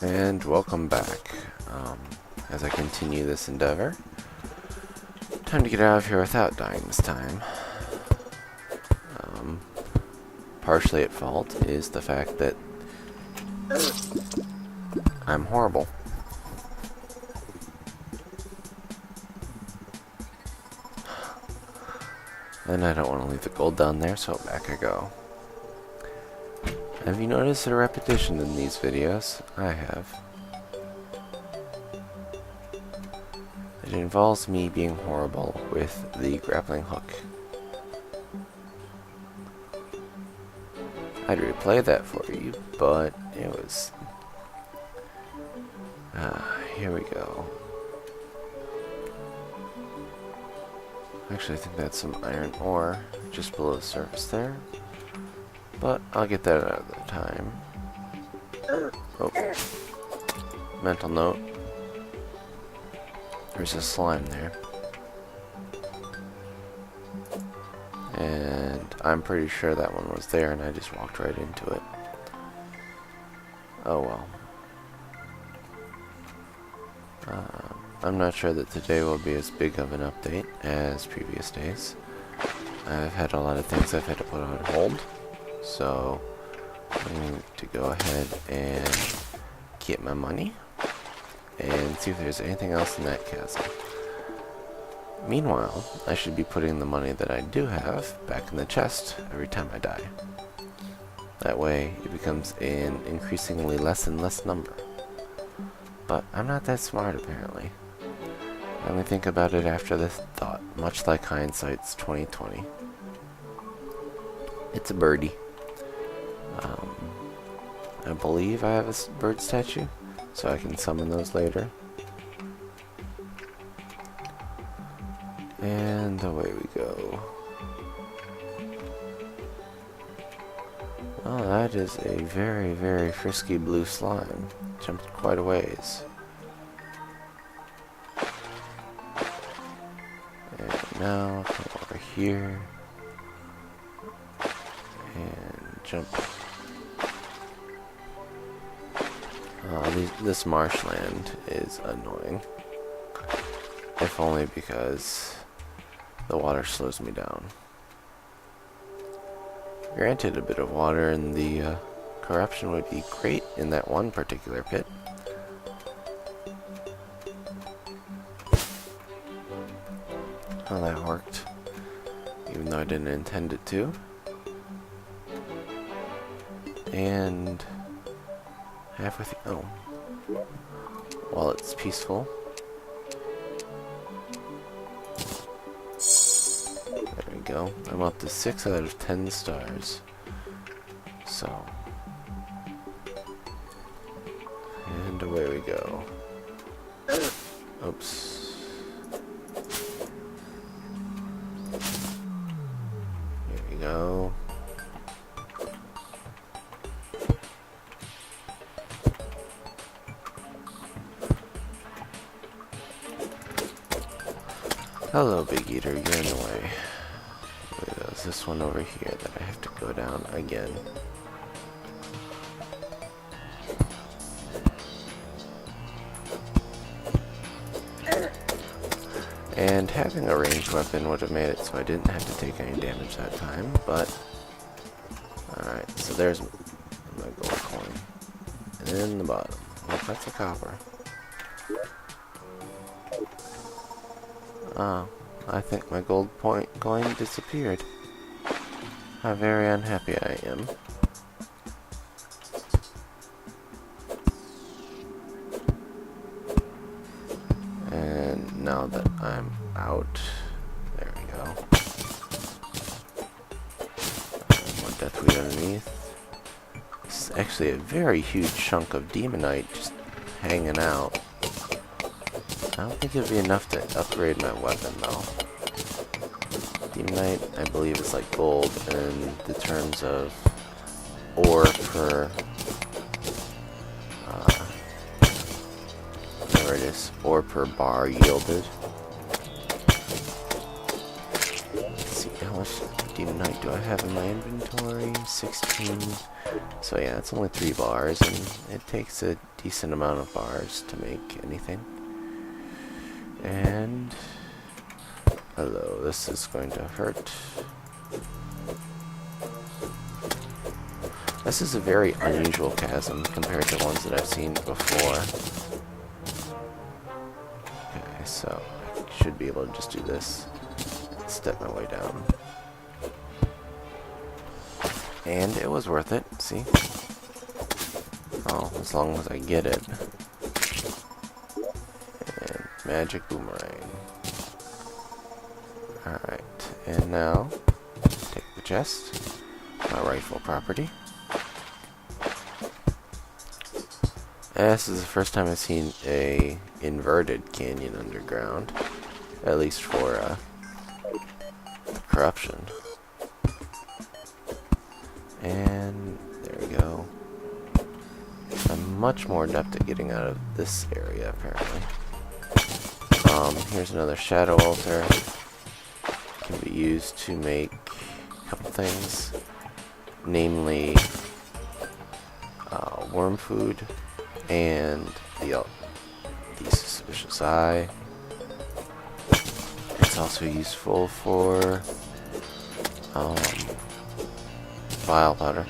And welcome back. As I continue this endeavor, time to get out of here without dying this time. Partially at fault is the fact that I'm horrible. And I don't want to leave the gold down there, so back I go. Have you noticed a repetition in these videos? I have. It involves me being horrible with the grappling hook. I'd replay that for you, but it was... here we go. Actually, I think that's some iron ore just below the surface there. But I'll get that out of the time. Oh. Mental note. There's a slime there. And I'm pretty sure that one was there and I just walked right into it. Oh well. I'm not sure that today will be as big of an update as previous days. I've had a lot of things I've had to put on hold. So I'm going to go ahead and get my money and see if there's anything else in that chasm. Meanwhile, I should be putting the money that I do have back in the chest every time I die. That way it becomes an increasingly less and less number. But I'm not that smart apparently. I only think about it after the thought, much like hindsight's 2020. It's a birdie. I believe I have a bird statue, so I can summon those later. And away we go. Oh, that is a very, very frisky blue slime. Jumped quite a ways. And now come over here and jump. This marshland is annoying. If only because the water slows me down. Granted, a bit of water in the corruption would be great in that one particular pit. Well, that worked. Even though I didn't intend it to. And halfway through. Oh. While it's peaceful. There we go. I'm up to 6 out of 10 stars. So. And away we go. Oops. Here we go. Hello, Big Eater, you're in the way. There's this one over here that I have to go down again. And having a ranged weapon would have made it so I didn't have to take any damage that time, but... Alright, so there's my gold coin. And in the bottom. Oh, that's a copper. Oh, I think my gold coin disappeared. How very unhappy I am. And now that I'm out, there we go. More deathweed underneath. This is actually a very huge chunk of demonite just hanging out. I don't think it'd be enough to upgrade my weapon though. Demonite, I believe, is like gold in the terms of ore per whatever it is, ore per bar yielded. Let's see, how much much demonite do I have in my inventory? 16. So yeah, it's only 3 bars, and it takes a decent amount of bars to make anything. And hello, this is going to hurt. This is a very unusual chasm compared to ones that I've seen before. Okay, so I should be able to just do this. Step my way down. And it was worth it, see? Oh, as long as I get it. And magic boomerang. Alright, and now, take the chest. My rightful property. This is the first time I've seen a inverted canyon underground. At least for, corruption. And there we go. I'm much more adept at getting out of this area, apparently. Here's another shadow altar. Can be used to make a couple things. Namely, worm food and the suspicious eye. It's also useful for bile powder.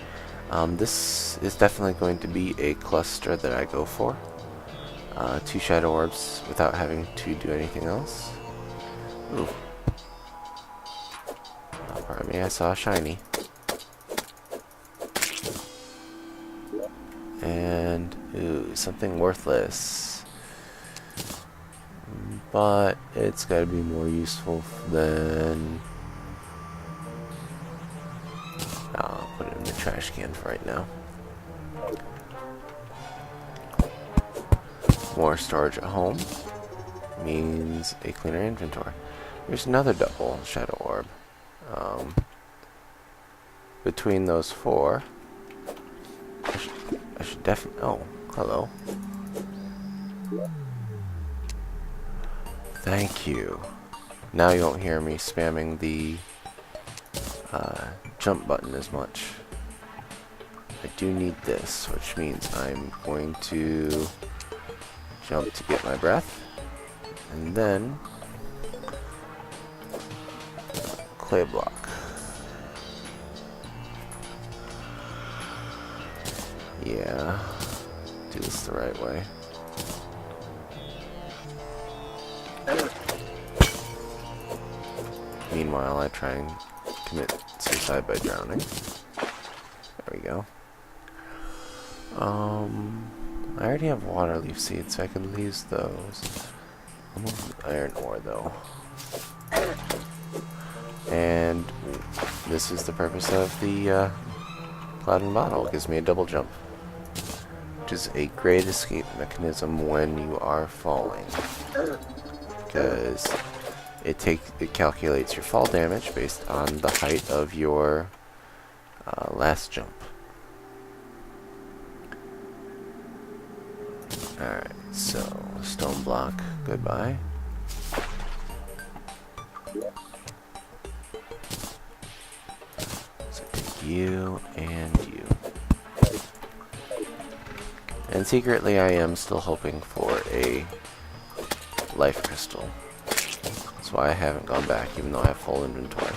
This is definitely going to be a cluster that I go for. 2 shadow orbs without having to do anything else. Ooh. Oh, pardon me, I saw a shiny. And, ooh, something worthless. But it's gotta be more useful than... I'll put it in the trash can for right now. More storage at home means a cleaner inventory. There's another double shadow orb. Between those 4, I should definitely... Oh, hello. Thank you. Now you won't hear me spamming the jump button as much. I do need this, which means I'm going to jump to get my breath, and then clay block. Yeah, do this the right way. Meanwhile, I try and commit suicide by drowning. There we go. I already have water leaf seeds, so I could use those. I'm gonna use iron ore, though. And this is the purpose of the cloud and bottle. It gives me a double jump, which is a great escape mechanism when you are falling, because it calculates your fall damage based on the height of your last jump. Alright, so stone block, goodbye. So take you and you. And secretly I am still hoping for a life crystal. That's why I haven't gone back, even though I have full inventory.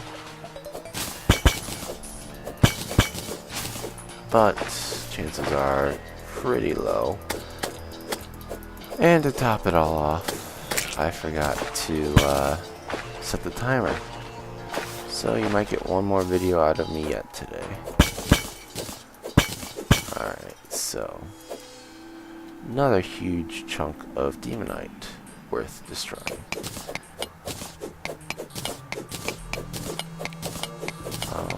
But chances are pretty low. And to top it all off, I forgot to set the timer. So you might get one more video out of me yet today. Alright, so another huge chunk of demonite worth destroying.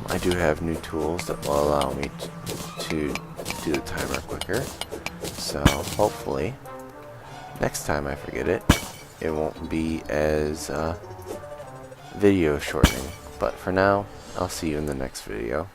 I do have new tools that will allow me to do the timer quicker. So hopefully next time I forget it, it won't be as video shortening. But for now, I'll see you in the next video.